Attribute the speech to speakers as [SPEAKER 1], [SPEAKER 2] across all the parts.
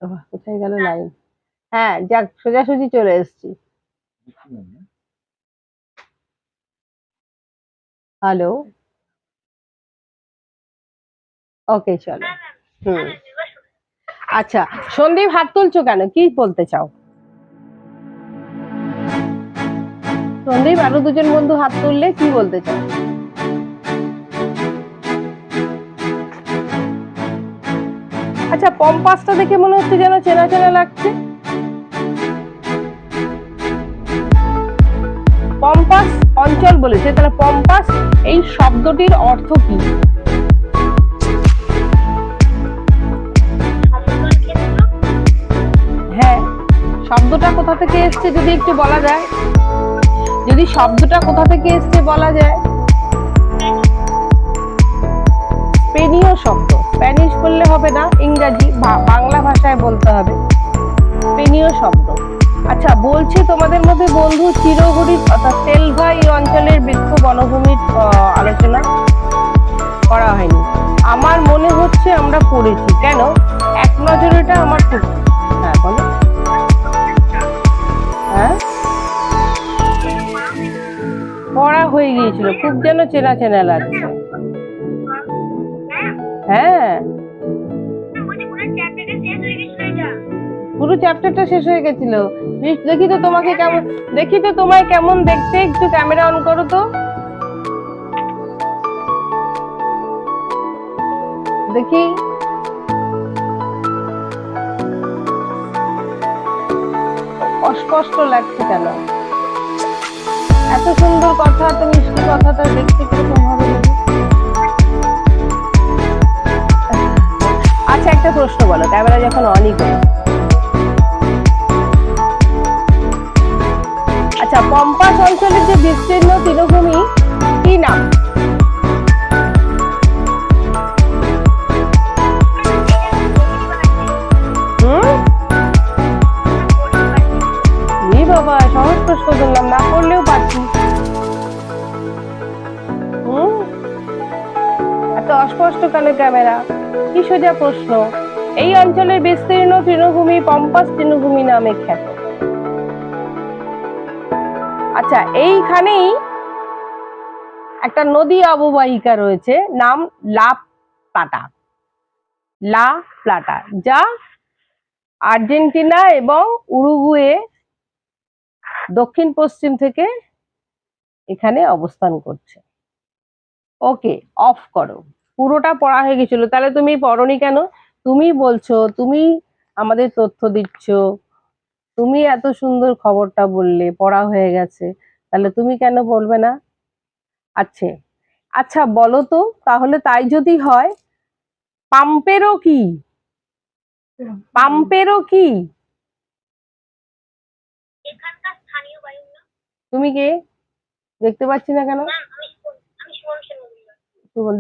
[SPEAKER 1] কোথায় গেল লাইন? হ্যাঁ, যাক সোজাসুজি চলে এসেছি। হ্যালো, ওকে চলো। হুম, আচ্ছা। সন্দীপ হাত তুলছো কেন? কি বলতে চাও? সন্দীপ, আরো দুজন বন্ধু হাত তুললে কি বলতে চাও? আচ্ছা, পম্পাসটা দেখে মনে হচ্ছে যেন চেনা চেনা লাগছে। পম্পাস অঞ্চল বলেছে, তাহলে পম্পাস এই শব্দটির অর্থ কি? হ্যাঁ, শব্দটা কোথা থেকে এসছে যদি একটু বলা যায়? যদি শব্দটা কোথা থেকে এসছে বলা যায়? স্পেনীয় শব্দ। স্প্যানিশ বললে হবে না, ইংরাজি বাংলা ভাষায় বলতে হবে। স্পেনীয় শব্দ। আচ্ছা, বলছি তোমাদের মধ্যে বন্ধু চিরহরি অর্থাৎ সেলভা এই অঞ্চলের বৃক্ষ বনভূমির আলোচনা করা হয়নি। আমার মনে হচ্ছে আমরা পড়েছি। কেন? এক নজরে এটা আমার খুব। হ্যাঁ বলো। হ্যাঁ, পড়া হয়ে গিয়েছিল, খুব যেন চেনা চেনা লাগছে। হ্যাঁ, পুরো চ্যাপ্টারটা শেষ হয়ে গেছিল। দেখি তো তোমাকে কেমন, দেখি তো তোমায় কেমন দেখতে, একটু ক্যামেরা অন করো তো দেখি। অস্পষ্ট লাগছে কেন? এত সুন্দর কথা, এত মিষ্টি কথাটা দেখতে কিরকম হবে? আচ্ছা, একটা প্রশ্ন বলো, ক্যামেরা যখন অনই করো। আচ্ছা, পম্পাস অঞ্চলের যে বিস্তীর্ণ তৃণভূমি কি নাম? বাবা, সহজ প্রশ্ন করলাম, না করলেও পারছি। এত অস্পষ্ট কেন ক্যামেরা? কি সোজা প্রশ্ন। এই অঞ্চলের বিস্তীর্ণ তৃণভূমি পম্পাস তৃণভূমি নামে খ্যাত। আচ্ছা, এইখানেই একটা নদী অববাহিকা রয়েছে, নাম লা প্লাটা। লা প্লাটা, যা আর্জেন্টিনা এবং উরুগুয়ে দক্ষিণ পশ্চিম থেকে এখানে অবস্থান করছে। ওকে, অফ করো। পুরোটা পড়া হয়ে গেছিল, তাহলে তুমি পড়নি কেন? তুমি বলছো, তুমি আমাদের তথ্য দিচ্ছ, তুমি এত সুন্দর খবরটা বললে পড়া হয়ে গেছে, তাহলে তুমি কেন বলবে না? আচ্ছা, আচ্ছা বলো তো, তাহলে তাই যদি হয়, পাম্পেরও কি? পাম্পেরও কি? তুমি কে? দেখতে পাচ্ছি না কেন?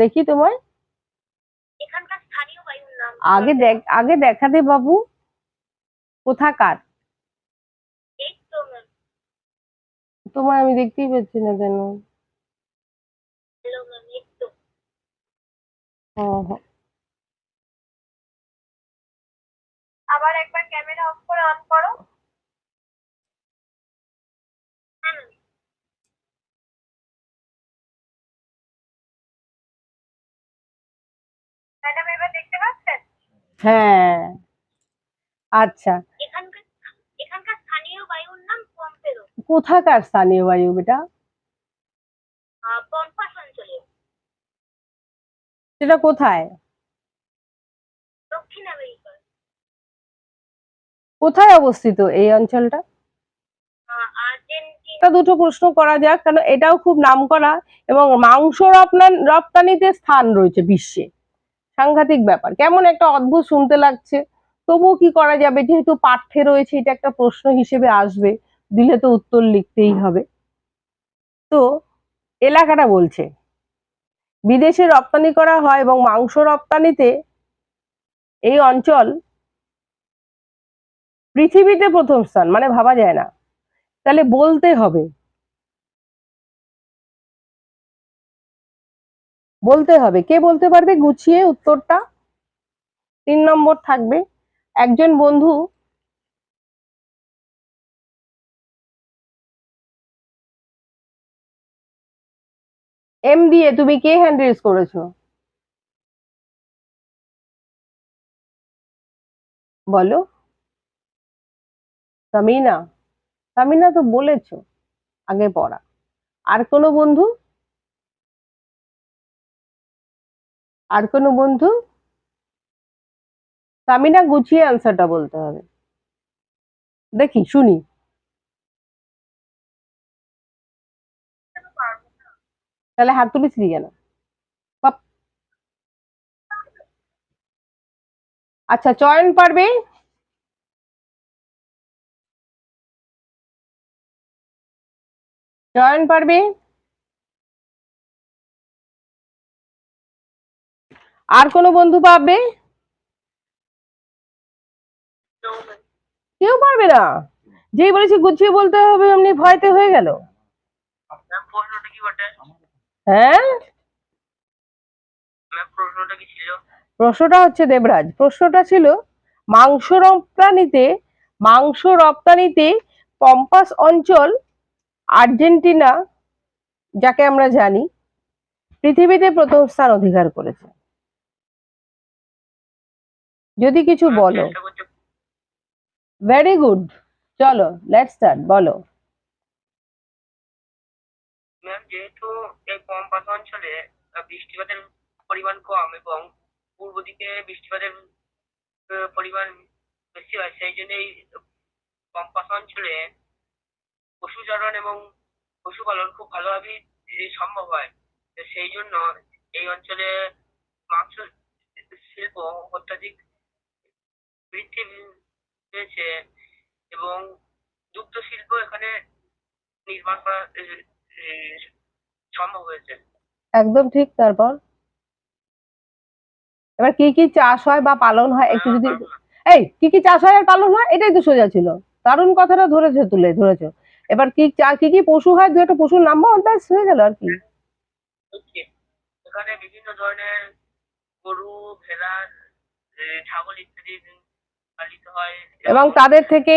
[SPEAKER 1] দেখি তোমায়। আগে দেখা দে বাবু, কোথাকার? তোমায় আমি দেখতেই পাচ্ছি না কেন? আবার একবার ক্যামেরা অফ করে অন করো। ম্যাডাম এবার দেখতে পাচ্ছেন? হ্যাঁ, আচ্ছা। এখানকার স্থানীয় বায়ুর নাম পম্পেরো। কোথাকার স্থানীয় বায়ু বেটা? পম্পাস অঞ্চলে। সেটা কোথায়? দক্ষিণ আমেরিকা। কোথায় অবস্থিত এই অঞ্চলটা? আর্জেন্টিনা। দুটো প্রশ্ন করা যাক, কারণ এটাও খুব নামকরা এবং মাংস রপ্তানিতে স্থান রয়েছে বিশ্বে। সাংঘাতিক ব্যাপার, কেমন একটা অদ্ভুত শুনতে লাগছে, তবুও কি করা যাবে, যেহেতু পাঠ্যে রয়েছে, এটা একটা প্রশ্ন হিসেবে আসবে, দিলে তো উত্তর লিখতেই হবে। তো এলাকাটা বলছে বিদেশে রপ্তানি করা হয় এবং মাংস রপ্তানিতে এই অঞ্চল পৃথিবীতে প্রথম স্থান, মানে ভাবা যায় না। তাহলে বলতে হবে, বলতে হবে। কে বলতে পারবে গুছিয়ে উত্তরটা? 3 নম্বর থাকবে। একজন বন্ধু এম দিয়ে তুমি কে হ্যান্ড রেজ করেছো? বলো। সামিনা। সামিনা তো বলেছো আগে পড়া। আর কোনো বন্ধু? আর কোনো বন্ধু? সামিনা, গুছিয়ে আনসারটা বলতে হবে। দেখি শুনি। তাহলে হাত তুলেছিলি কেন? বাপ। আচ্ছা, চয়ন পারবে? চয়ন পারবে? আর কোনো বন্ধু পারবে? কেউ পারবে না? যেই বলেছি গুছিয়ে বলতে হবে অমনি ভয়তে হয়ে গেল। হ্যাঁ, প্রশ্নটা হচ্ছে দেবরাজ, প্রশ্নটা ছিল মাংস রপ্তানিতে মাংস রপ্তানিতে পম্পাস অঞ্চল আর্জেন্টিনা, যাকে আমরা জানি, পৃথিবীতে প্রথম স্থান অধিকার করেছে। যদি কিছু বলো। Very good. চলো লেটস স্টার্ট, বলো।
[SPEAKER 2] ম্যাম, যেহেতু এই পম্পাস অঞ্চলে বৃষ্টিপাতের পরিমাণ কম এবং পূর্ব দিকে বৃষ্টিপাতের পরিমাণ বেশি হয়, সেই জন্য এই পম্পাস অঞ্চলে পশুচারণ এবং পশুপালন খুব ভালোভাবেই সম্ভব হয়। তো সেই জন্য এই অঞ্চলে মাংস শিল্প অত্যাধিক বৃদ্ধি পেয়েছে এবং দুগ্ধ শিল্প এখানে নির্মাণ করা সম্ভব হয়েছে।
[SPEAKER 1] একদম ঠিক। তারপর এবার কি কি চাষ হয় বা পালন হয় একটু যদি, এই কি কি চাষ হয় আর পালন হয়, এটাই তো সোজা ছিল। দারুণ কথাটা ধরেছো, তুলে ধরেছো। এবার কি কি পশু হয়, দু একটা পশুর নাম বল, ব্যাস হয়ে গেল আর কি।
[SPEAKER 2] এখানে বিভিন্ন ধরনের গরু, ভেড়া, ছাগল ইত্যাদি পালিত হয়
[SPEAKER 1] এবং তাদের থেকে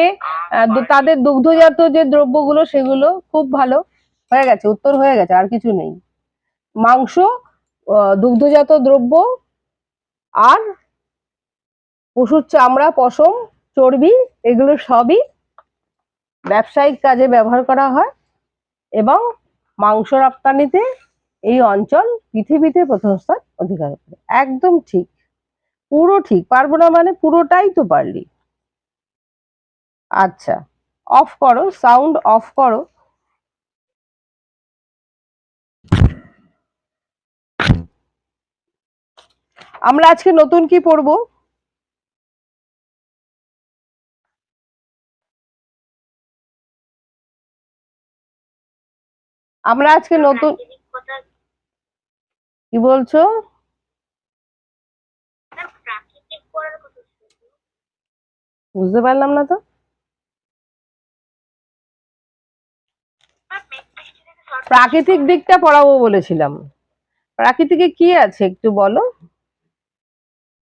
[SPEAKER 1] তাদের দুগ্ধজাত যে দ্রব্যগুলো সেগুলো খুব ভালো। হয়ে গেছে, উত্তর হয়ে গেছে, আর কিছু নেই। মাংস, দুগ্ধজাত দ্রব্য, আর পশুর চামড়া, পশম, চর্বি, এগুলো সবই ব্যবসায়িক কাজে ব্যবহার করা হয়। এবং মাংস রপ্তানিতে এই অঞ্চল পৃথিবীতে প্রথম স্থান অধিকার করে। একদম ঠিক, পুরো ঠিক। পারবো না মানে পুরোটাই তো পারলি। আচ্ছা, অফ করো, সাউন্ড অফ করো। আমরা আজকে নতুন কি পড়বো? আমরা আজকে নতুন কি বলছো? বুঝতে পারলাম না তো। প্রাকৃতিক দিকটা পড়াবো বলেছিলাম। প্রাকৃতিকে কি আছে একটু বলো।